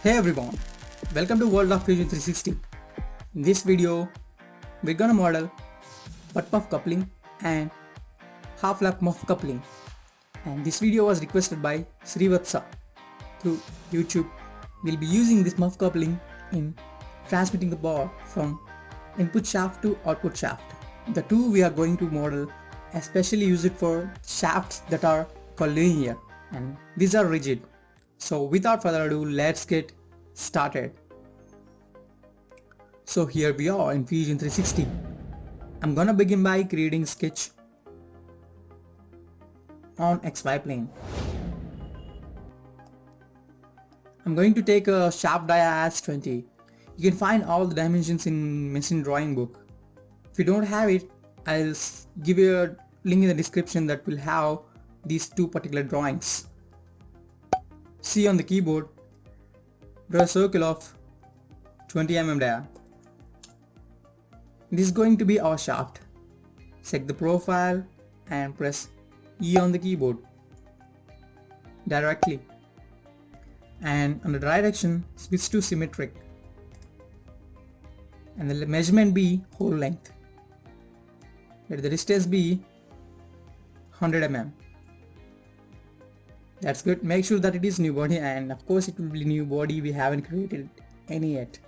Hey everyone, welcome to World of Fusion 360. In this video, we're gonna model butt puff coupling and half lap muff coupling. And this video was requested by Srivatsa through YouTube. We'll be using this muff coupling in transmitting the ball from input shaft to output shaft. The two we are going to model especially use it for shafts that are collinear and these are rigid. So without further ado, let's get started. So here we are in Fusion 360. I'm gonna begin by creating a sketch on XY plane. I'm going to take a shaft dia as 20. You can find all the dimensions in machine drawing book. If you don't have it, I'll give you a link in the description that will have these two particular drawings. See on the keyboard, draw a circle of 20 mm dia. This is going to be our shaft. Select the profile and press E on the keyboard directly, and on the direction switch to symmetric and the measurement be whole length. Let the distance be 100 mm. That's good. Make sure that it is new body, and of course it will be new body, we haven't created any yet.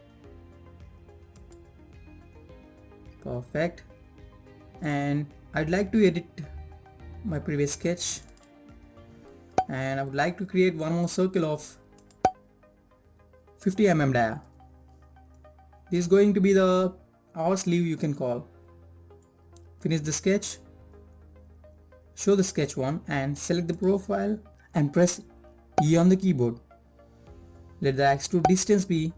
Perfect. And I'd like to edit my previous sketch, and I would like to create one more circle of 50 mm dia. This is going to be the our sleeve, you can call. Finish the sketch, show the sketch one and select the profile and press E on the keyboard. Let the extrude distance be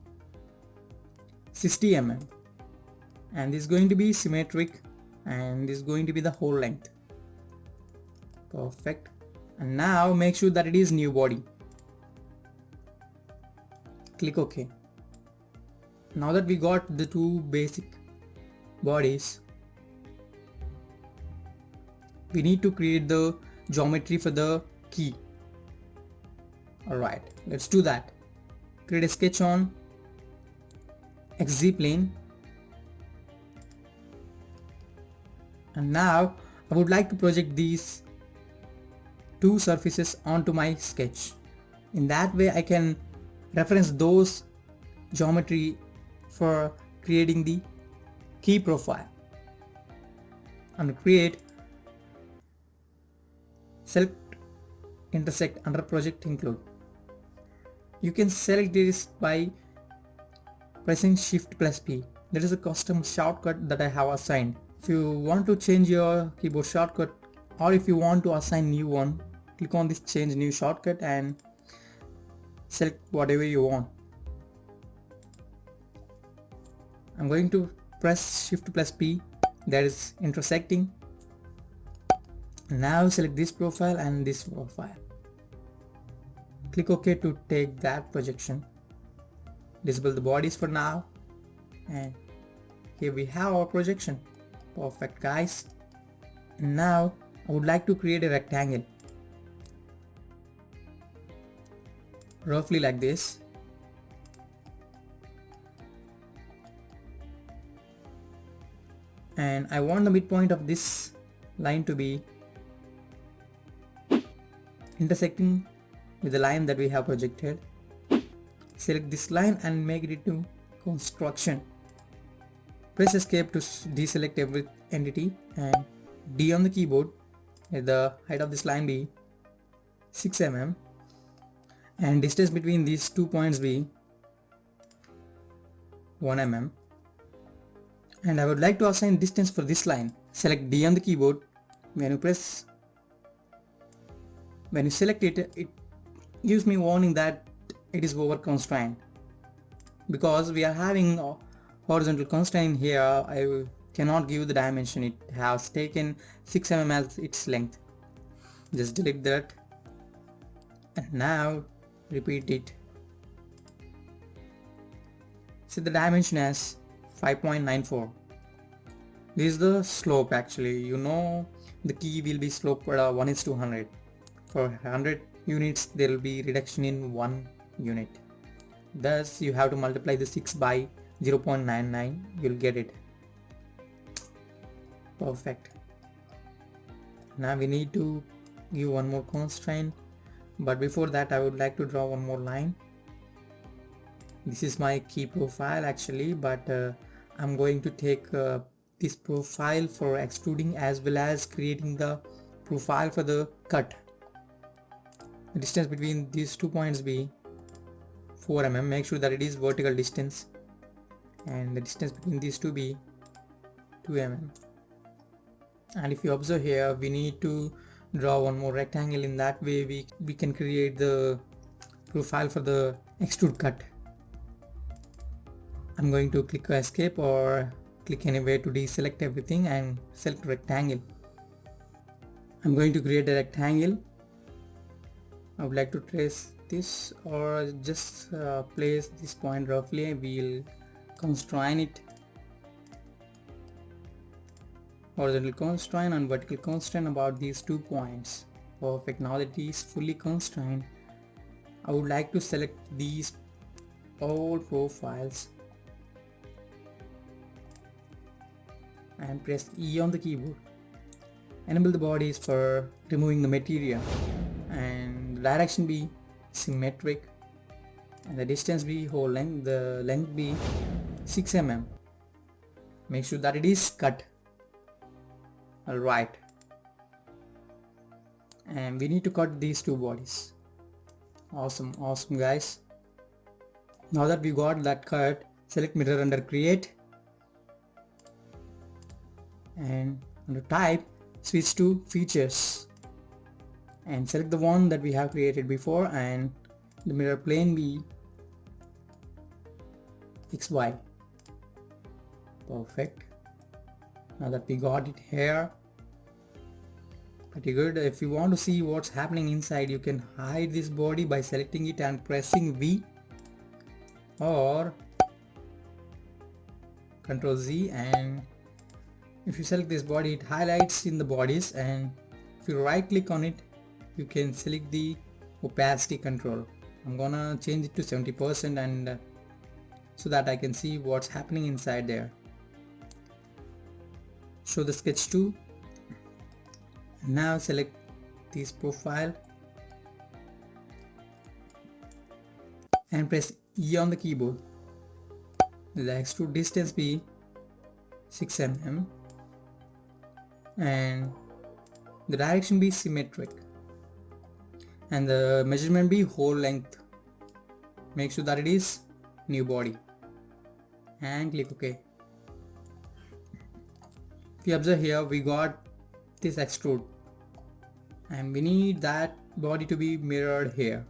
60 mm, and this is going to be symmetric, and this is going to be the whole length. Perfect. And now make sure that it is new body. Click OK. Now that we got the two basic bodies, we need to create the geometry for the key. Alright, let's do that. Create a sketch on XZ plane. And now I would like to project these two surfaces onto my sketch. In that way I can reference those geometry for creating the key profile. I'm going to create select intersect under project include. You can select this by pressing Shift plus P. That is a custom shortcut that I have assigned. If you want to change your keyboard shortcut, or if you want to assign new one, click on this change new shortcut and select whatever you want. I'm going to press Shift plus P, that is intersecting. Now select this profile and this profile. Click OK to take that projection. Disable the bodies for now, and here we have our projection. Perfect, guys. And now I would like to create a rectangle roughly like this. And I want the midpoint of this line to be intersecting with the line that we have projected. Select this line and make it into construction. Press escape to deselect every entity and D on the keyboard. Let the height of this line be 6 mm and distance between these 2 points be 1 mm. And I would like to assign distance for this line. Select D on the keyboard. When you select it, it gives me warning that it is over constrained. Because we are having a horizontal constraint here, I cannot give the dimension. It has taken 6 mm as its length. Just delete that and now repeat it. Set the dimension as 5.94. This is the slope actually. You know the key will be sloped 1:100. For 100 units there will be reduction in 1 unit. Thus you have to multiply the 6 by 0.99, you'll get it. Perfect. Now we need to give one more constraint, but before that I would like to draw one more line. This is my key profile actually, but I'm going to take this profile for extruding as well as creating the profile for the cut. The distance between these 2 points be 4 mm. Make sure that it is vertical distance, and the distance between these two be 2 mm. And if you observe here, we need to draw one more rectangle. In that way we can create the profile for the extrude cut. I'm going to click escape or click anywhere to deselect everything and select rectangle. I'm going to create a rectangle. I would like to trace this or just place this point roughly. We'll constrain it. Horizontal constraint and vertical constraint about these 2 points. Perfect. Now that it is fully constrained, I would like to select these all profiles and press E on the keyboard. Enable the bodies for removing the material, and the direction be symmetric, and the distance be whole length. The length be 6 mm. Make sure that it is cut. Alright, and we need to cut these 2 bodies. Awesome guys. Now that we got that cut, select mirror under create, and under type switch to features and select the one that we have created before, and the mirror plane be XY. Perfect. Now that we got it here, pretty good. If you want to see what's happening inside, you can hide this body by selecting it and pressing V, or Ctrl Z, and if you select this body, it highlights in the bodies, and if you right click on it, you can select the opacity control. I'm gonna change it to 70% and so that I can see what's happening inside there. Show the sketch 2. Now select this profile and press E on the keyboard. The extrude distance be 6 mm and the direction be symmetric and the measurement be whole length. Make sure that it is new body and click OK. If you observe here, we got this extrude and we need that body to be mirrored here.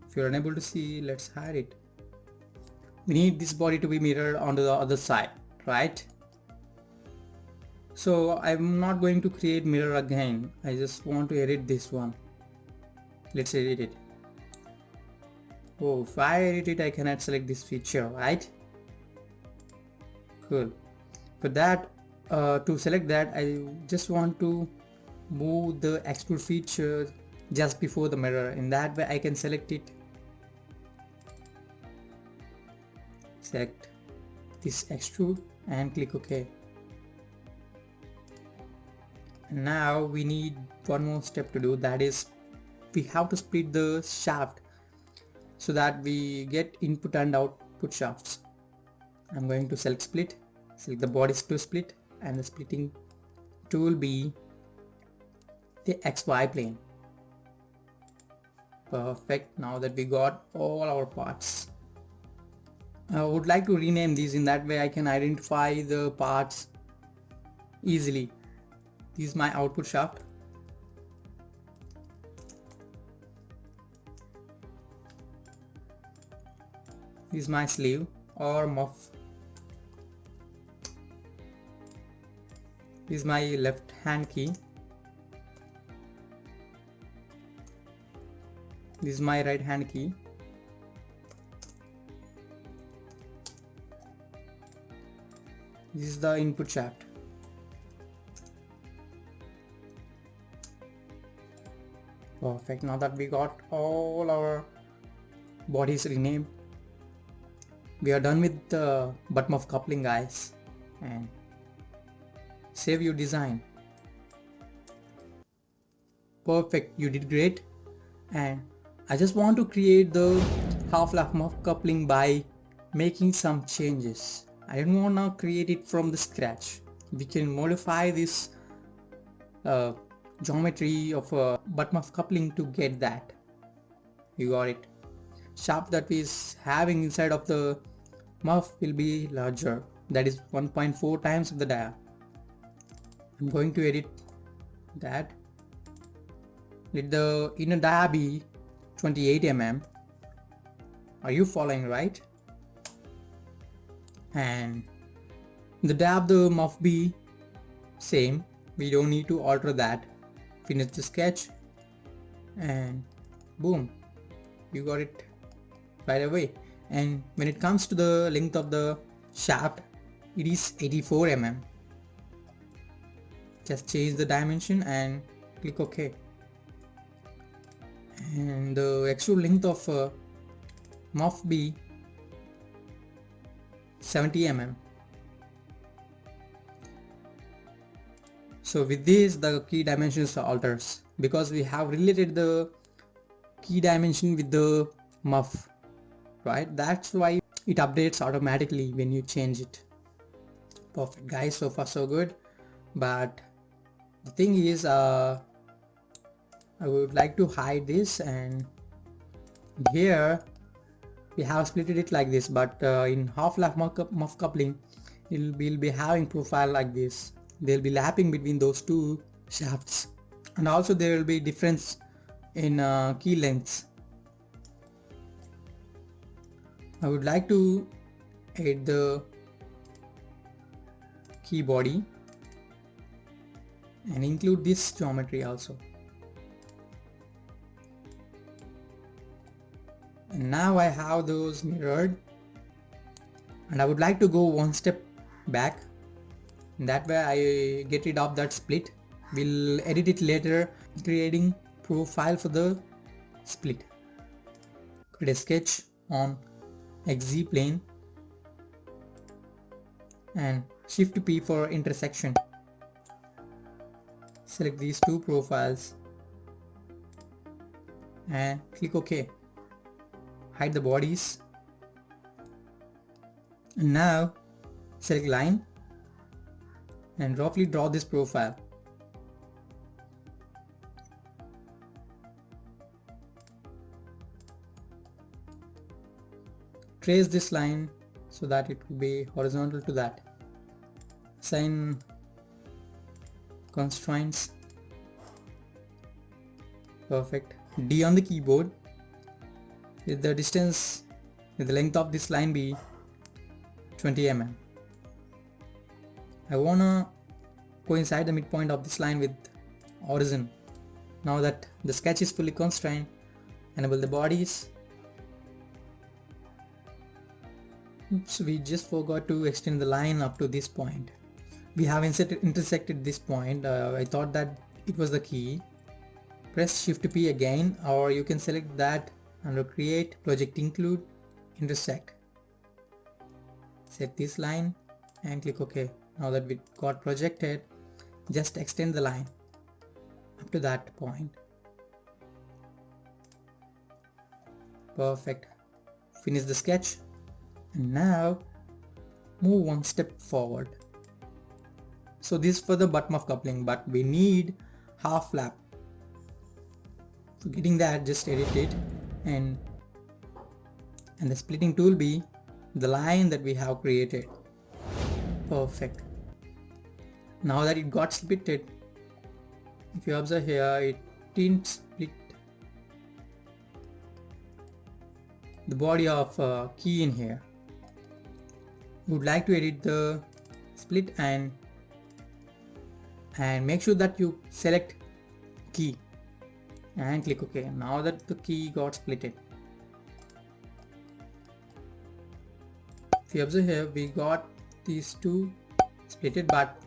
If you're unable to see, let's hide it. We need this body to be mirrored onto the other side, right? So I'm not going to create mirror again. I just want to edit this one. Let's edit it. Oh, if I edit it, I cannot select this feature, right? Cool. For that, to select that, I just want to move the extrude feature just before the mirror. In that way, I can select it. Select this extrude and click OK. Now we need one more step to do, that is we have to split the shaft so that we get input and output shafts. I'm going to select split, select the bodies to split, and the splitting tool be the XY plane. Perfect. Now that we got all our parts, I would like to rename these. In that way I can identify the parts easily. This is my output shaft. This is my sleeve or muff. This is my left hand key. This is my right hand key. This is the input shaft. Perfect. Now that we got all our body is renamed. We are done with the button of coupling, guys, and save your design. Perfect, you did great. And I just want to create the half lap muff coupling by making some changes. I don't want to create it from the scratch. We can modify this geometry of a button of coupling to get that. You got it. Shaft that is having inside of the muff will be larger, that is 1.4 times the dia. I'm going to edit that. Let the inner dia be 28 mm. Are you following, right? And the dia of the muff be same. We don't need to alter that. Finish the sketch and boom, you got it right away. And when it comes to the length of the shaft, it is 84 mm. Just change the dimension and click OK. And the actual length of muff be 70 mm. So with this, the key dimensions alters because we have related the key dimension with the muff, right? That's why it updates automatically when you change it. Perfect, guys, so far so good. But the thing is, I would like to hide this, and here we have split it like this, but in half lap muff coupling we'll be having profile like this. They'll be lapping between those two shafts, and also there will be difference in key lengths. I would like to add the key body and include this geometry also. And now I have those mirrored, and I would like to go one step back. That way I get rid of that split. We'll edit it later, creating profile for the split. Create a sketch on XZ plane and Shift P for intersection. Select these two profiles and click OK. Hide the bodies. And now select line and roughly draw this profile. Trace this line so that it will be horizontal to that. Assign constraints. Perfect. D on the keyboard. Let the distance, let the length of this line be 20 mm. I wanna coincide the midpoint of this line with origin. Now that the sketch is fully constrained, enable the bodies. Oops, we just forgot to extend the line up to this point. We have intersected this point. I thought that it was the key. Press Shift P again, or you can select that under Create, Project Include, Intersect. Set this line and click OK. Now that we got projected, just extend the line up to that point. Perfect. Finish the sketch, and now move one step forward. So this is for the button of coupling, but we need half lap. So getting that, just edit it, and the splitting tool be the line that we have created. Perfect. Now that it got splitted, if you observe here, it didn't split the body of key in here. We would like to edit the split and make sure that you select key and click OK. Now that the key got splitted, if you observe here, we got these two splitted, but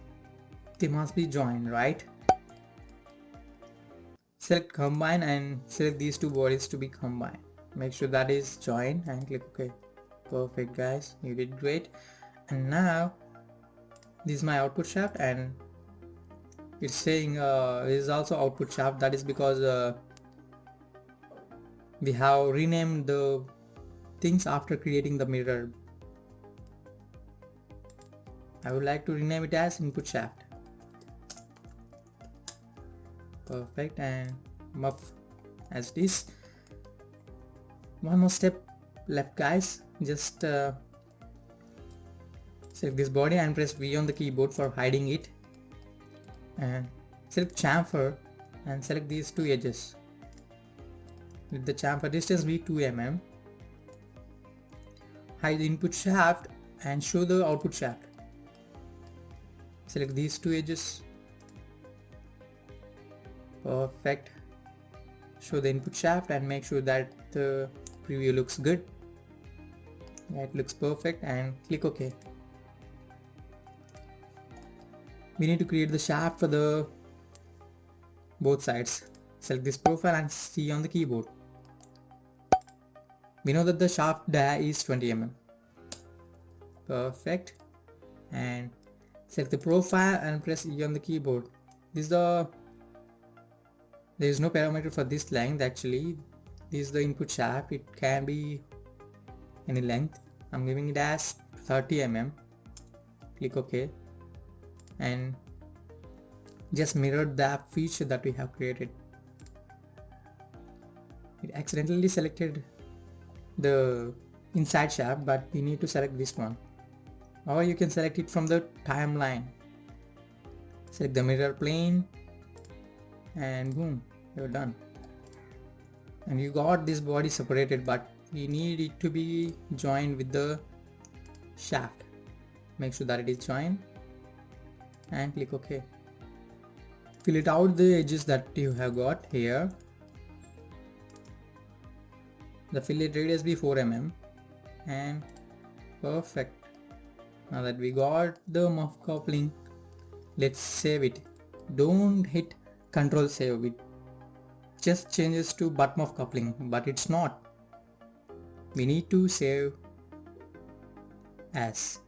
they must be joined, right? Select combine and select these two bodies to be combined. make sure that is joined and click OK. Perfect guys, you did great. And now this is my output shaft, and it's saying this is also output shaft. That is because we have renamed the things after creating the mirror. I would like to rename it as input shaft. Perfect, and muff as this. One more step left guys, just select this body and press V on the keyboard for hiding it, and select chamfer and select these two edges. Let the chamfer distance be 2 mm. Hide the input shaft and show the output shaft. Select these two edges. Perfect. Show the input shaft and make sure that the preview looks good. Yeah, it looks perfect, and click OK. We need to create the shaft for the both sides. Select this profile and C on the keyboard. We know that the shaft dia is 20 mm. Perfect. And select the profile and press E on the keyboard. There is no parameter for this length actually. This is the input shaft. It can be any length. I'm giving it as 30 mm. Click OK. And just mirror that feature that we have created. It accidentally selected the inside shaft, but we need to select this one, or you can select it from the timeline. Select the mirror plane and boom, you're done. And you got this body separated, but we need it to be joined with the shaft. Make sure that it is joined and click OK. Fill it out the edges that you have got here. The fillet radius be 4 mm, and perfect. Now that we got the muff coupling, let's save it. Don't hit Control save, it just changes to butt muff coupling, but it's not. We need to save as,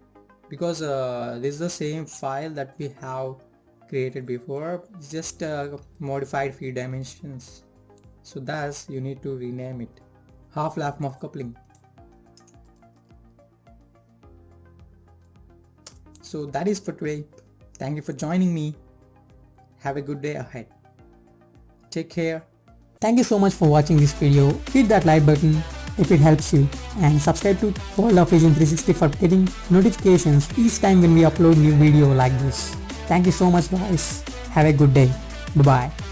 because this is the same file that we have created before, it's just modified few dimensions. So thus you need to rename it half lap muff coupling. So that is for today. Thank you for joining me. Have a good day ahead. Take care. Thank you so much for watching this video. Hit that like button if it helps you, and subscribe to World of Fusion 360 for getting notifications each time when we upload new video like this. Thank you so much guys. Have a good day. Bye bye.